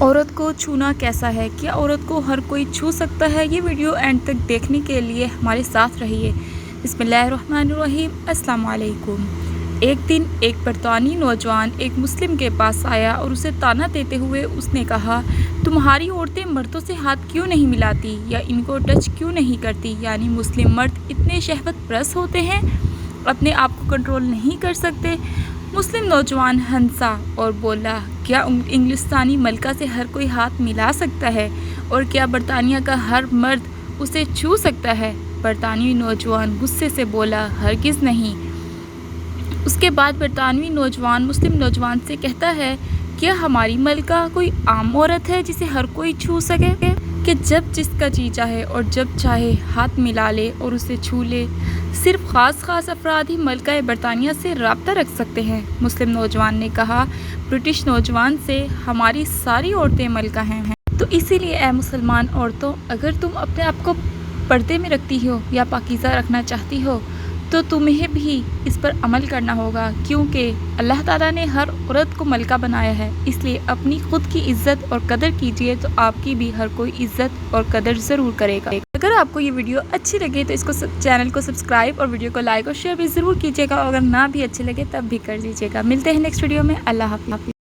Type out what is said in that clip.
عورت کو چھونا کیسا ہے؟ کیا عورت کو ہر کوئی چھو سکتا ہے؟ یہ ویڈیو اینڈ تک دیکھنے کے لیے ہمارے ساتھ رہیے۔ بسم اللہ الرحمن الرحیم۔ السلام علیکم۔ ایک دن ایک برطانوی نوجوان ایک مسلم کے پاس آیا اور اسے طعنہ دیتے ہوئے اس نے کہا، تمہاری عورتیں مردوں سے ہاتھ کیوں نہیں ملاتی یا ان کو ٹچ کیوں نہیں کرتی؟ یعنی مسلم مرد اتنے شہوت پرست ہوتے ہیں، اپنے آپ کو کنٹرول نہیں کر سکتے؟ مسلم نوجوان ہنسا اور بولا، کیا انگلستانی ملکہ سے ہر کوئی ہاتھ ملا سکتا ہے؟ اور کیا برطانیہ کا ہر مرد اسے چھو سکتا ہے؟ برطانوی نوجوان غصے سے بولا، ہرگز نہیں۔ اس کے بعد برطانوی نوجوان مسلم نوجوان سے کہتا ہے، کیا ہماری ملکہ کوئی عام عورت ہے جسے ہر کوئی چھو سکے؟ کہ جب جس کا جی چاہے اور جب چاہے ہاتھ ملا لے اور اسے چھو لے؟ صرف خاص افراد ہی ملکہ برطانیہ سے رابطہ رکھ سکتے ہیں۔ مسلم نوجوان نے کہا برٹش نوجوان سے، ہماری ساری عورتیں ملکہ ہیں۔ تو اسی لیے اے مسلمان عورتوں، اگر تم اپنے آپ کو پردے میں رکھتی ہو یا پاکیزہ رکھنا چاہتی ہو تو تمہیں بھی اس پر عمل کرنا ہوگا، کیونکہ اللہ تعالیٰ نے ہر عورت کو ملکہ بنایا ہے۔ اس لیے اپنی خود کی عزت اور قدر کیجیے تو آپ کی بھی ہر کوئی عزت اور قدر ضرور کرے گا۔ اگر آپ کو یہ ویڈیو اچھی لگے تو اس کو چینل کو سبسکرائب اور ویڈیو کو لائک اور شیئر بھی ضرور کیجیے گا، اور اگر نہ بھی اچھی لگے تب بھی کر دیجیے گا۔ ملتے ہیں نیکسٹ ویڈیو میں۔ اللہ حافظ۔